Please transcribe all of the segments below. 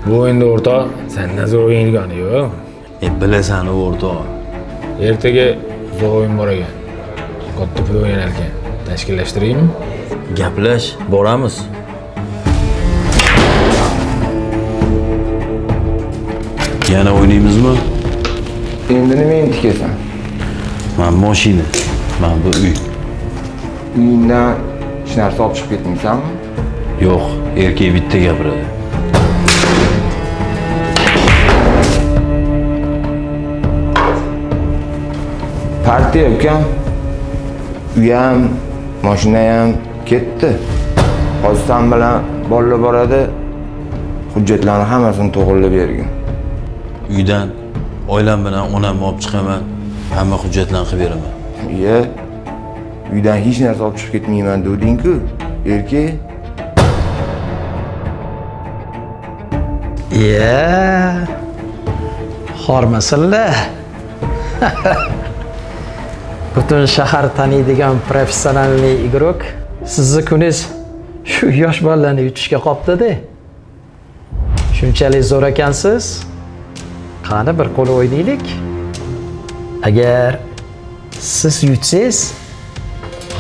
Bu o'yinda o'rtoq, sendan zo'r o'yingani yo'q. Bilasan o'rtoq. Ertaga zo'r o'yin bor ekan. Katta pul o'ynar ekan. Tashkillashtiraymi? Gaplash, boramiz. Yana o'ynaymizmi? Endi nima tikasan? Men mashina, men bu uy. Uyingdan hech narsa olib chiqib ketmaysanmi? Yo'q, erkak bitta gapiradi. Partiya ukam. Uyam, mashina ham ketdi. Hozir sen bilan bolalar boradi. Hujjatlarni hammasini to'g'rilab bergin. Uydan oilam bilan onamni olib chiqaman, hamma hujjatlarni qilib beraman. Iye. Uydan hech narsa olib chiqib ketmayman deding-ku, erkak. Xormasinlar. Butun shahar taniydigan professionalniy igrok sizni kuningiz shu yosh bolalarni yutishga qopdi-da. Shunchalik zo'r ekansiz. Qani bir qo'l o'ynaylik. Agar siz yutsangiz,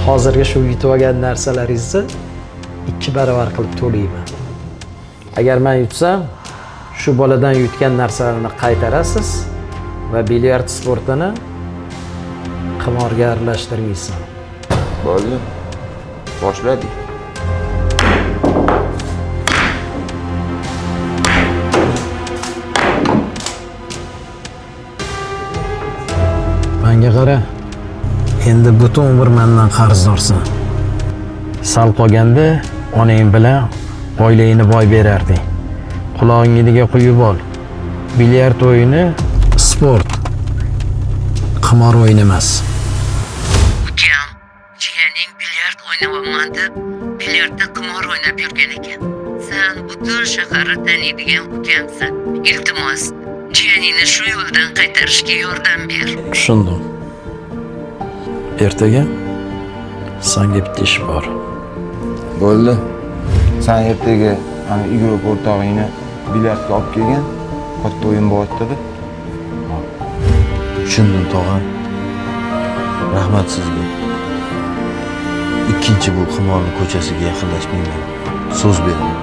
hozirgi shu yutib olgan narsalaringizni 2 barobar qilib to'layman. Agar men yutsam, shu boladan yutgan narsalarini qaytarasiz va bilyard sportini qimorga aralashtirmaysan. Bo'ldi. Boshladik. Menga qara. Endi butun umr mendan qarzdorsan. Sal qolganda onang bilan oilangni boy berarding. Qulog'ingga quyib ol. Bilyard o'yini sport. Qimor o'yini emas. Ukam, jiyaning bilyard o'ynayapman deb, bilyardda qimor o'ynab yurgan ekan. Sen butun shaharni taniydigan ukamsan. Iltimos, jiyaningni shu yo'ldan qaytarishga yordam ber. Tushundim. Ertaga senga bitta ish bor. Bo'ldi. Sen ertaga ana igrok o'rtog'ingni bilyardga olib kelgan. Katta o'yin bo'lyapti-da. Tushundim tog'am. Rahmat sizga. Ikkinchi bu qimorli ko'chasiga yaqinlashmayman. So'z beraman.